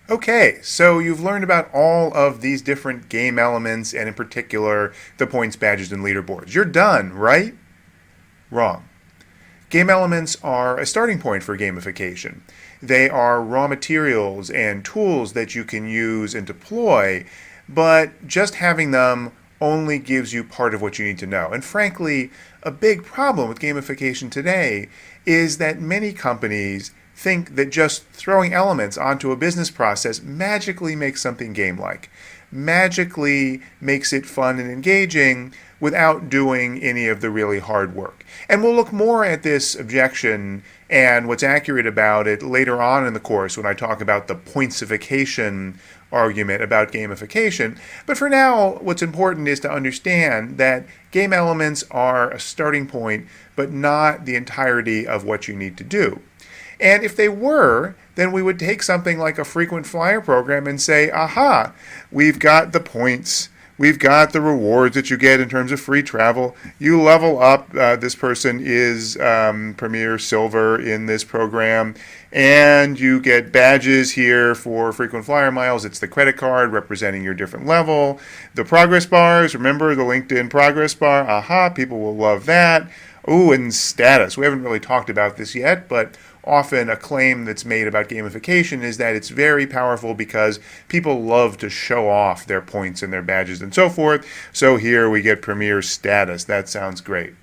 Okay, so you've learned about all of these different game elements and in particular the points, badges, and leaderboards. You're done, right? Wrong. Game elements are a starting point for gamification. They are raw materials and tools that you can use and deploy, but just having them only gives you part of what you need to know. And frankly, a big problem with gamification today is that many companies think that just throwing elements onto a business process magically makes something game-like, magically makes it fun and engaging without doing any of the really hard work. And we'll look more at this objection and what's accurate about it later on in the course when I talk about the pointsification argument about gamification. But for now, what's important is to understand that game elements are a starting point, but not the entirety of what you need to do. And if they were, then we would take something like a frequent flyer program and say, aha, we've got the points, we've got the rewards that you get in terms of free travel. You level up, this person is Premier Silver in this program, and you get badges here for frequent flyer miles. It's the credit card representing your different level. The progress bars, remember the LinkedIn progress bar? Aha, people will love that. Ooh, and status. We haven't really talked about this yet, but often a claim that's made about gamification is that it's very powerful because people love to show off their points and their badges and so forth. So here we get Premier status. That sounds great.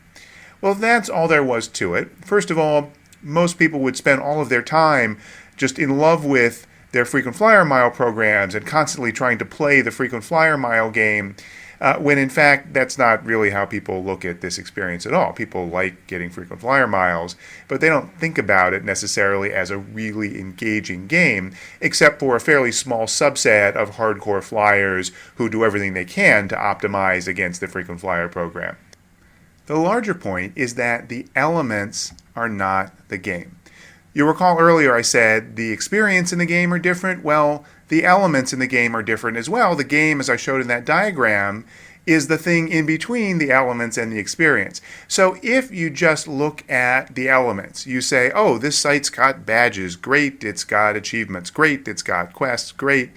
Well, that's all there was to it. First of all, most people would spend all of their time just in love with their frequent flyer mile programs and constantly trying to play the frequent flyer mile game, when in fact that's not really how people look at this experience at all. People like getting frequent flyer miles, but they don't think about it necessarily as a really engaging game, except for a fairly small subset of hardcore flyers who do everything they can to optimize against the frequent flyer program. The larger point is that the elements are not the game. You'll recall earlier I said the experience in the game are different. Well, the elements in the game are different as well. The game, as I showed in that diagram, is the thing in between the elements and the experience. So if you just look at the elements, you say, oh, this site's got badges, great, it's got achievements, great, it's got quests, great.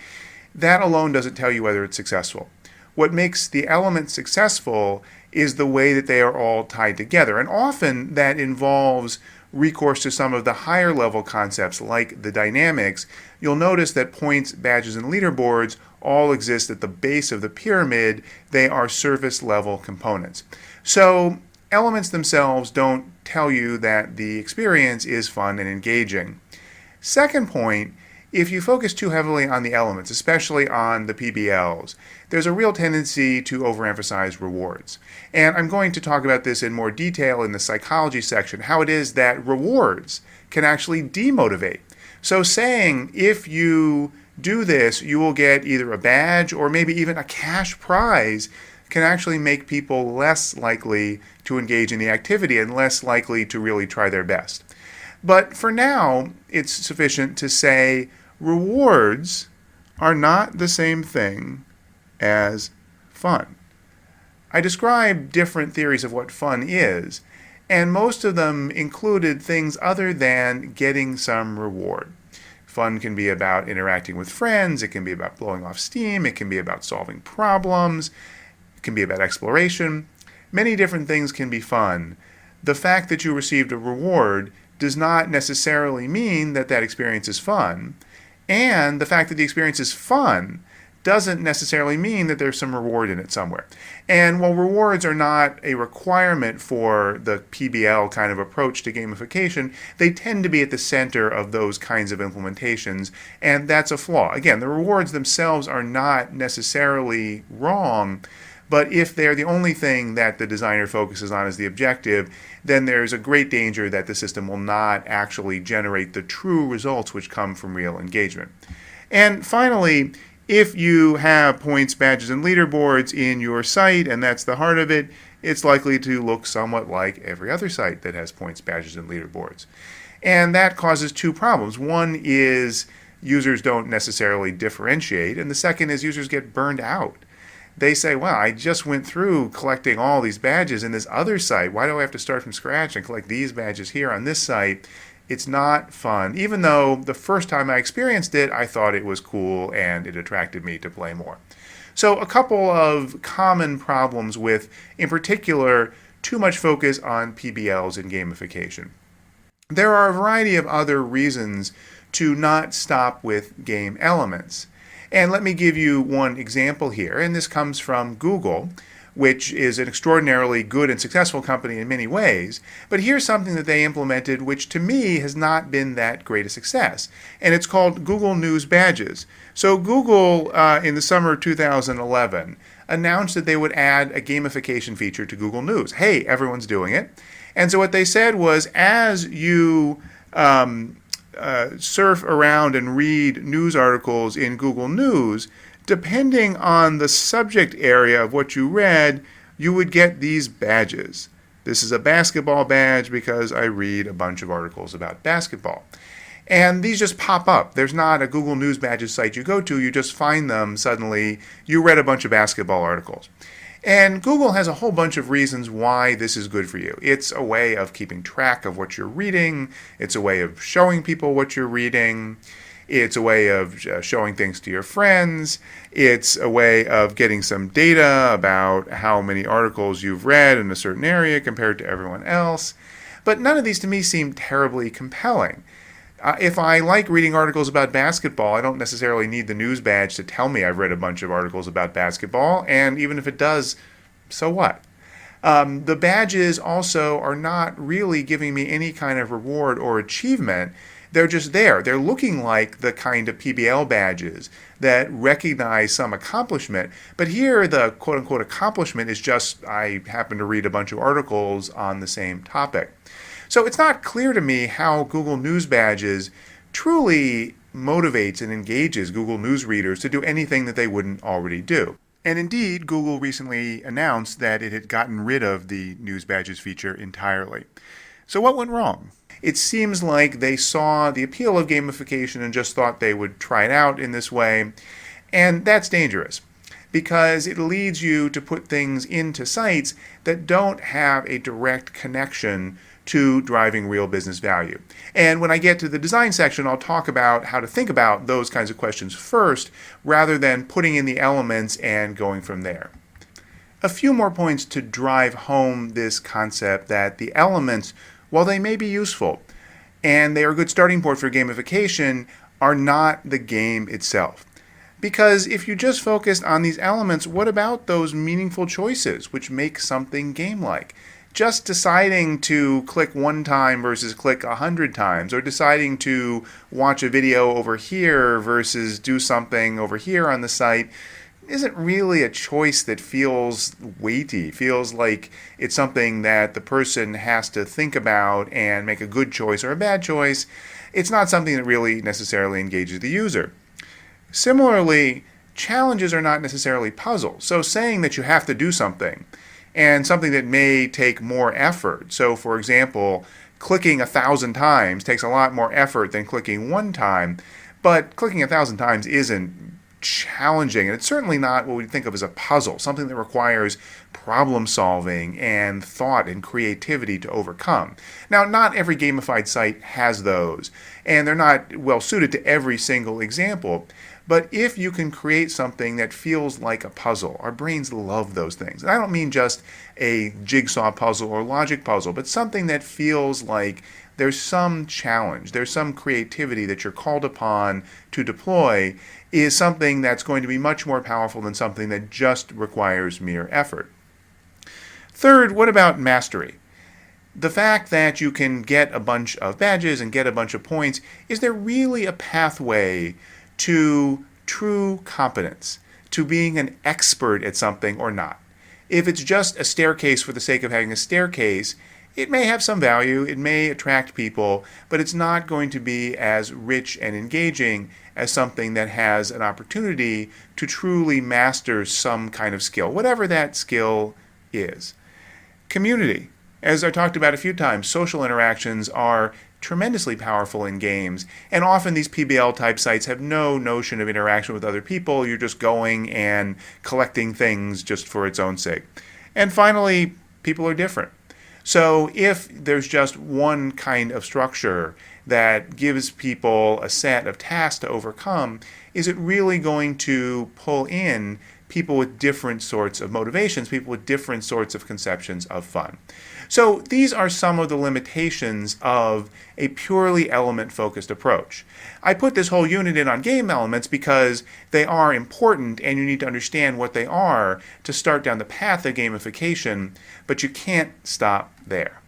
That alone doesn't tell you whether it's successful. What makes the elements successful is the way that they are all tied together. And often that involves recourse to some of the higher level concepts like the dynamics. You'll notice that points, badges, and leaderboards all exist at the base of the pyramid. They are service level components. So elements themselves don't tell you that the experience is fun and engaging. Second point, if you focus too heavily on the elements, especially on the PBLs, there's a real tendency to overemphasize rewards. And I'm going to talk about this in more detail in the psychology section, how it is that rewards can actually demotivate. So saying if you do this, you will get either a badge or maybe even a cash prize can actually make people less likely to engage in the activity and less likely to really try their best. But for now, it's sufficient to say rewards are not the same thing as fun. I described different theories of what fun is, and most of them included things other than getting some reward. Fun can be about interacting with friends, it can be about blowing off steam, it can be about solving problems, it can be about exploration. Many different things can be fun. The fact that you received a reward does not necessarily mean that that experience is fun, and the fact that the experience is fun doesn't necessarily mean that there's some reward in it somewhere. And while rewards are not a requirement for the PBL kind of approach to gamification, they tend to be at the center of those kinds of implementations, and that's a flaw. Again, the rewards themselves are not necessarily wrong, but if they're the only thing that the designer focuses on as the objective, then there's a great danger that the system will not actually generate the true results which come from real engagement. And finally, if you have points, badges, and leaderboards in your site, and that's the heart of it, it's likely to look somewhat like every other site that has points, badges, and leaderboards. And that causes two problems. One is users don't necessarily differentiate, and the second is users get burned out. They say, well, I just went through collecting all these badges in this other site. Why do I have to start from scratch and collect these badges here on this site? It's not fun, even though the first time I experienced it, I thought it was cool and it attracted me to play more. So, a couple of common problems with, in particular, too much focus on PBLs and gamification. There are a variety of other reasons to not stop with game elements. And let me give you one example here, and this comes from Google, which is an extraordinarily good and successful company in many ways. But here's something that they implemented which to me has not been that great a success. And it's called Google News Badges. So Google, in the summer of 2011, announced that they would add a gamification feature to Google News. Hey, everyone's doing it. And so what they said was, as you surf around and read news articles in Google News, depending on the subject area of what you read, you would get these badges. This is a basketball badge because I read a bunch of articles about basketball. And these just pop up. There's not a Google News Badges site you go to, you just find them suddenly. You read a bunch of basketball articles. And Google has a whole bunch of reasons why this is good for you. It's a way of keeping track of what you're reading. It's a way of showing people what you're reading. It's a way of showing things to your friends. It's a way of getting some data about how many articles you've read in a certain area compared to everyone else. But none of these to me seem terribly compelling. If I like reading articles about basketball, I don't necessarily need the news badge to tell me I've read a bunch of articles about basketball, and even if it does, so what? The badges also are not really giving me any kind of reward or achievement. They're just there. They're looking like the kind of PBL badges that recognize some accomplishment. But here, the quote-unquote accomplishment is just I happen to read a bunch of articles on the same topic. So it's not clear to me how Google News Badges truly motivates and engages Google News readers to do anything that they wouldn't already do. And indeed, Google recently announced that it had gotten rid of the News Badges feature entirely. So what went wrong? It seems like they saw the appeal of gamification and just thought they would try it out in this way. And that's dangerous because it leads you to put things into sites that don't have a direct connection to driving real business value. And when I get to the design section, I'll talk about how to think about those kinds of questions first rather than putting in the elements and going from there. A few more points to drive home this concept that the elements, while they may be useful and they are a good starting point for gamification, are not the game itself. Because if you just focused on these elements, what about those meaningful choices which make something game-like? Just deciding to click one time versus click 100 times, or deciding to watch a video over here versus do something over here on the site, isn't really a choice that feels weighty, feels like it's something that the person has to think about and make a good choice or a bad choice. It's not something that really necessarily engages the user. Similarly, challenges are not necessarily puzzles. So saying that you have to do something, and something that may take more effort. So for example, clicking 1,000 times takes a lot more effort than clicking one time, but clicking 1,000 times isn't challenging, and it's certainly not what we think of as a puzzle, something that requires problem solving and thought and creativity to overcome. Now, not every gamified site has those, and they're not well suited to every single example. But if you can create something that feels like a puzzle, our brains love those things. And I don't mean just a jigsaw puzzle or logic puzzle, but something that feels like there's some challenge, there's some creativity that you're called upon to deploy, is something that's going to be much more powerful than something that just requires mere effort. Third, what about mastery? The fact that you can get a bunch of badges and get a bunch of points, is there really a pathway to true competence, to being an expert at something or not? If it's just a staircase for the sake of having a staircase, it may have some value, it may attract people, but it's not going to be as rich and engaging as something that has an opportunity to truly master some kind of skill, whatever that skill is. Community. As I talked about a few times, social interactions are tremendously powerful in games, and often these PBL type sites have no notion of interaction with other people. You're just going and collecting things just for its own sake. And finally, people are different. So if there's just one kind of structure that gives people a set of tasks to overcome, is it really going to pull in people with different sorts of motivations, people with different sorts of conceptions of fun? So these are some of the limitations of a purely element-focused approach. I put this whole unit in on game elements because they are important and you need to understand what they are to start down the path of gamification, but you can't stop there.